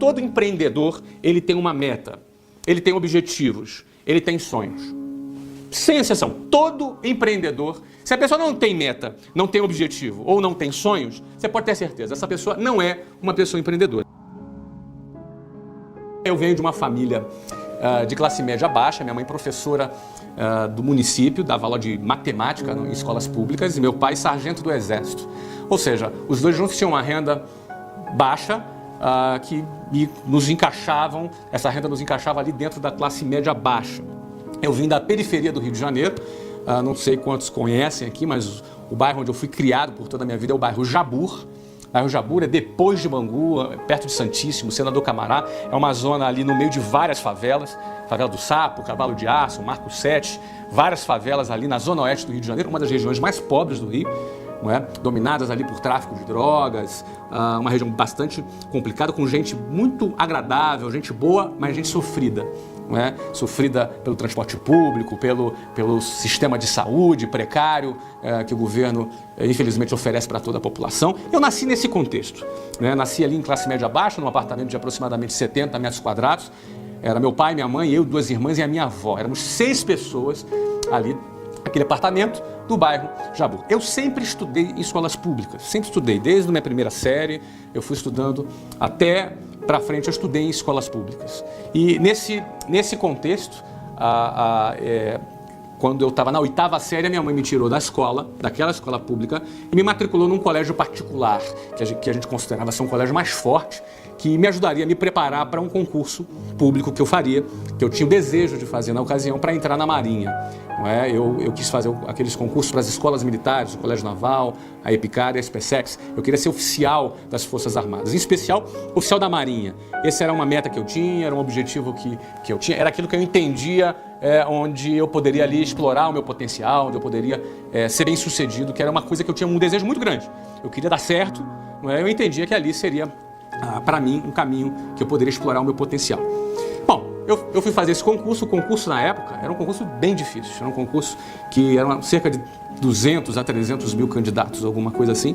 Todo empreendedor, ele tem uma meta, ele tem objetivos, ele tem sonhos. Sem exceção, todo empreendedor, se a pessoa não tem meta, não tem objetivo ou não tem sonhos, você pode ter certeza, essa pessoa não é uma pessoa empreendedora. Eu venho de uma família de classe média baixa, minha mãe professora do município, dava aula de matemática em escolas públicas, e meu pai sargento do exército. Ou seja, os dois juntos tinham uma renda baixa, que nos encaixavam, essa renda nos encaixava ali dentro da classe média baixa. Eu vim da periferia do Rio de Janeiro, não sei quantos conhecem aqui, mas o bairro onde eu fui criado por toda a minha vida é o bairro Jabur. O bairro Jabur é depois de Bangu, perto de Santíssimo, Senador Camará, é uma zona ali no meio de várias favelas, Favela do Sapo, Cavalo de Aço, Marco 7, várias favelas ali na zona oeste do Rio de Janeiro, uma das regiões mais pobres do Rio. Não é? Dominadas ali por tráfico de drogas, uma região bastante complicada, com gente muito agradável, gente boa, mas gente sofrida. Não é? Sofrida pelo transporte público, pelo sistema de saúde precário que o governo, infelizmente, oferece para toda a população. Eu nasci nesse contexto. Né? Nasci ali em classe média baixa, num apartamento de aproximadamente 70 metros quadrados. Era meu pai, minha mãe, eu, 2 irmãs e a minha avó. Éramos 6 pessoas ali naquele apartamento do bairro Jabur. Eu sempre estudei em escolas públicas, sempre estudei, desde a minha primeira série, eu fui estudando até para frente, eu estudei em escolas públicas. E nesse contexto, quando eu estava na 8ª série, minha mãe me tirou daquela escola pública, e me matriculou num colégio particular, que a gente considerava ser um colégio mais forte, que me ajudaria a me preparar para um concurso público que eu faria, que eu tinha o desejo de fazer na ocasião, para entrar na Marinha. Não é? Eu quis fazer aqueles concursos para as escolas militares, o Colégio Naval, a EPICAR e a SpaceX. Eu queria ser oficial das Forças Armadas, em especial oficial da Marinha. Essa era uma meta que eu tinha, era um objetivo que eu tinha, era aquilo que eu entendia onde eu poderia ali explorar o meu potencial, onde eu poderia ser bem sucedido, que era uma coisa que eu tinha um desejo muito grande. Eu queria dar certo, não é? Eu entendia que ali seria, para mim, um caminho que eu poderia explorar o meu potencial. Bom, eu fui fazer esse concurso. O concurso na época era um concurso bem difícil, era um concurso que eram cerca de 200 a 300 mil candidatos, alguma coisa assim,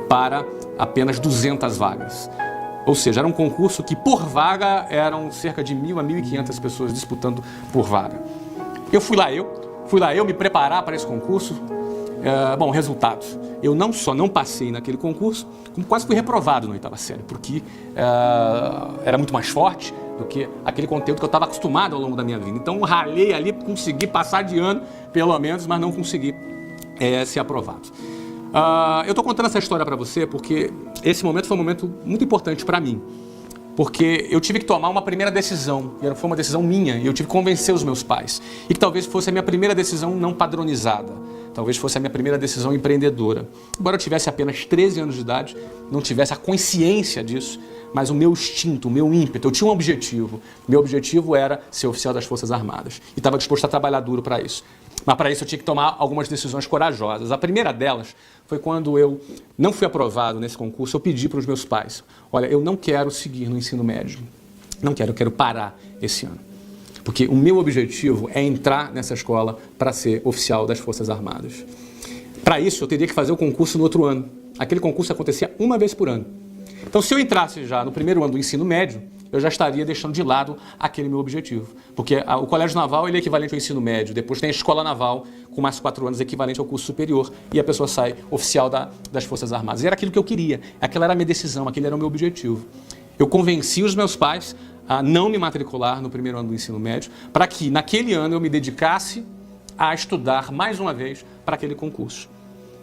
para apenas 200 vagas. Ou seja, era um concurso que por vaga eram cerca de 1.000 a 1.500 pessoas disputando por vaga. Fui lá eu me preparar para esse concurso. Bom, resultados. Eu não só não passei naquele concurso, como quase fui reprovado na 8ª série, porque era muito mais forte do que aquele conteúdo que eu estava acostumado ao longo da minha vida. Então, eu ralei ali, consegui passar de ano, pelo menos, mas não consegui ser aprovado. Eu estou contando essa história para você porque esse momento foi um momento muito importante para mim. Porque eu tive que tomar uma primeira decisão, e foi uma decisão minha, e eu tive que convencer os meus pais. E que talvez fosse a minha primeira decisão não padronizada, talvez fosse a minha primeira decisão empreendedora. Embora eu tivesse apenas 13 anos de idade, não tivesse a consciência disso, mas o meu instinto, o meu ímpeto, eu tinha um objetivo. Meu objetivo era ser oficial das Forças Armadas, e estava disposto a trabalhar duro para isso. Mas para isso eu tinha que tomar algumas decisões corajosas. A primeira delas foi quando eu não fui aprovado nesse concurso, eu pedi para os meus pais: olha, eu não quero seguir no ensino médio, eu quero parar esse ano. Porque o meu objetivo é entrar nessa escola para ser oficial das Forças Armadas. Para isso eu teria que fazer o concurso no outro ano. Aquele concurso acontecia uma vez por ano. Então, se eu entrasse já no primeiro ano do ensino médio, eu já estaria deixando de lado aquele meu objetivo. Porque o Colégio Naval ele é equivalente ao ensino médio, depois tem a Escola Naval, com mais 4 anos, equivalente ao curso superior, e a pessoa sai oficial das Forças Armadas. E era aquilo que eu queria, aquela era a minha decisão, aquele era o meu objetivo. Eu convenci os meus pais a não me matricular no primeiro ano do ensino médio, para que naquele ano eu me dedicasse a estudar mais uma vez para aquele concurso.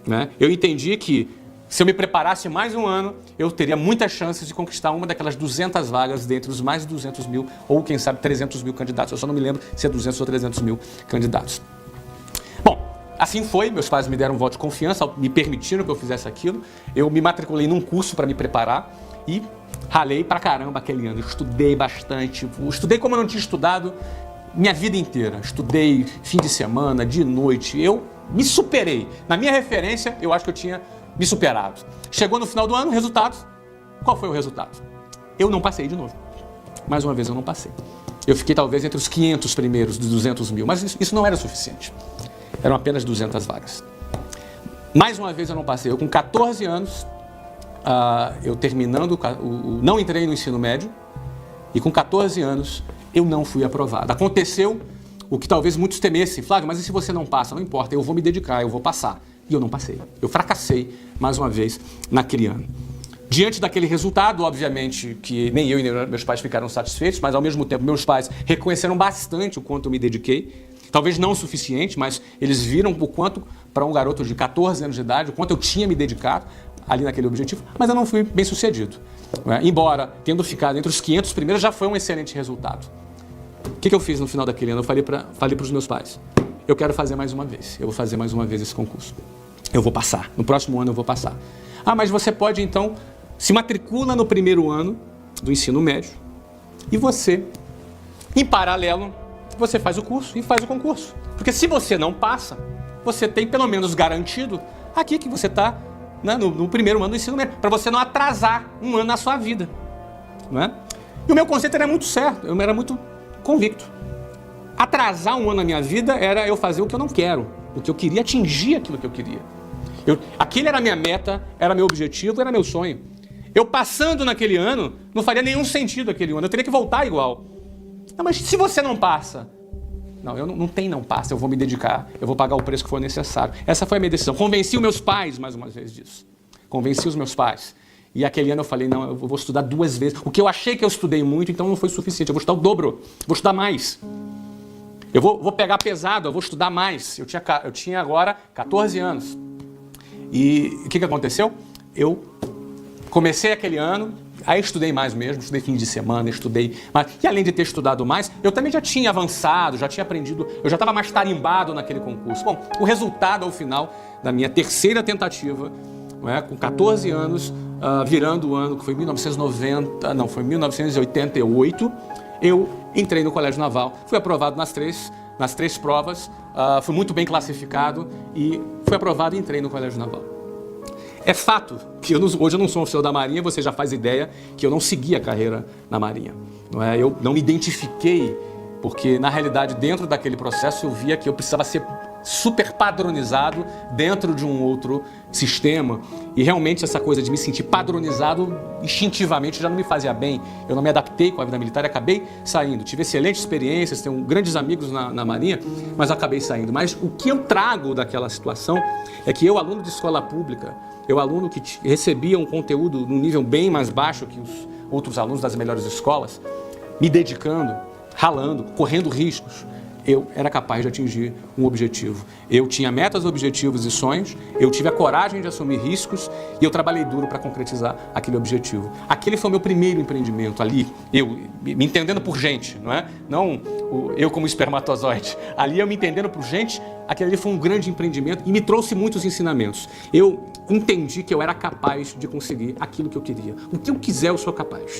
Né? Eu entendi que se eu me preparasse mais um ano, eu teria muitas chances de conquistar uma daquelas 200 vagas dentre os mais de 200 mil, ou quem sabe 300 mil candidatos. Eu só não me lembro se é 200 ou 300 mil candidatos. Bom, assim foi, meus pais me deram um voto de confiança, me permitiram que eu fizesse aquilo. Eu me matriculei num curso para me preparar e ralei pra caramba aquele ano. Eu estudei bastante, estudei como eu não tinha estudado minha vida inteira. Estudei fim de semana, de noite, eu me superei. Na minha referência, eu acho que eu tinha me superado. Chegou no final do ano, resultado. Qual foi o resultado? Eu não passei de novo. Mais uma vez eu não passei. Eu fiquei talvez entre os 500 primeiros dos 200 mil, mas isso não era suficiente. Eram apenas 200 vagas. Mais uma vez eu não passei. Eu com 14 anos, eu terminando, não entrei no ensino médio, E com 14 anos, eu não fui aprovado. Aconteceu o que talvez muitos temessem. Flávio, mas e se você não passa? Não importa, eu vou me dedicar, eu vou passar. E eu não passei. Eu fracassei, mais uma vez, naquele ano. Diante daquele resultado, obviamente, que nem eu e nem meus pais ficaram satisfeitos, mas ao mesmo tempo meus pais reconheceram bastante o quanto eu me dediquei. Talvez não o suficiente, mas eles viram o quanto, para um garoto de 14 anos de idade, o quanto eu tinha me dedicado ali naquele objetivo, mas eu não fui bem sucedido. Embora, tendo ficado entre os 500 primeiros, já foi um excelente resultado. O que eu fiz no final daquele ano? Eu falei para os meus pais, eu quero fazer mais uma vez, eu vou fazer mais uma vez esse concurso. Eu vou passar, no próximo ano eu vou passar. Ah, mas você pode então, se matricula no primeiro ano do ensino médio e você, em paralelo, você faz o curso e faz o concurso. Porque se você não passa, você tem pelo menos garantido aqui que você está, né, no primeiro ano do ensino médio, para você não atrasar um ano na sua vida. Não é? E o meu conceito era muito certo, eu era muito convicto. Atrasar um ano na minha vida era eu fazer o que eu não quero, o que eu queria, atingir aquilo que eu queria. Aquele era a minha meta, era meu objetivo, era meu sonho. Eu passando naquele ano, não faria nenhum sentido aquele ano, eu teria que voltar igual. Não, mas se você não passa? Não, não passa, eu vou me dedicar, eu vou pagar o preço que for necessário. Essa foi a minha decisão. Convenci os meus pais, mais uma vez, disso. Convenci os meus pais. E aquele ano eu falei, não, eu vou estudar 2 vezes. O que eu achei que eu estudei muito, então não foi suficiente. Eu vou estudar o dobro, vou estudar mais. Eu vou pegar pesado, eu vou estudar mais. Eu tinha agora 14 anos. E o que aconteceu? Eu comecei aquele ano, aí estudei mais mesmo, estudei fim de semana, estudei mais. E além de ter estudado mais, eu também já tinha avançado, já tinha aprendido, eu já estava mais tarimbado naquele concurso. Bom, o resultado ao final da minha terceira tentativa, com 14 anos, virando o ano, que foi 1988, eu entrei no Colégio Naval, fui aprovado nas três provas, fui muito bem classificado e fui aprovado e entrei no Colégio Naval. É fato que hoje eu não sou um oficial da Marinha, você já faz ideia que eu não segui a carreira na Marinha. Eu não me identifiquei, porque na realidade dentro daquele processo eu via que eu precisava ser super padronizado dentro de um outro sistema e realmente essa coisa de me sentir padronizado instintivamente já não me fazia bem. Eu não me adaptei com a vida militar e acabei saindo. Tive excelentes experiências, tenho grandes amigos na Marinha, mas acabei saindo. Mas o que eu trago daquela situação é que eu, aluno de escola pública, eu, aluno que recebia um conteúdo num nível bem mais baixo que os outros alunos das melhores escolas, me dedicando, ralando, correndo riscos, eu era capaz de atingir um objetivo. Eu tinha metas, objetivos e sonhos, eu tive a coragem de assumir riscos e eu trabalhei duro para concretizar aquele objetivo. Aquele foi o meu primeiro empreendimento ali, eu me entendendo por gente, não é? Não eu como espermatozoide. Ali eu me entendendo por gente, aquele ali foi um grande empreendimento e me trouxe muitos ensinamentos. Eu entendi que eu era capaz de conseguir aquilo que eu queria. O que eu quiser, eu sou capaz.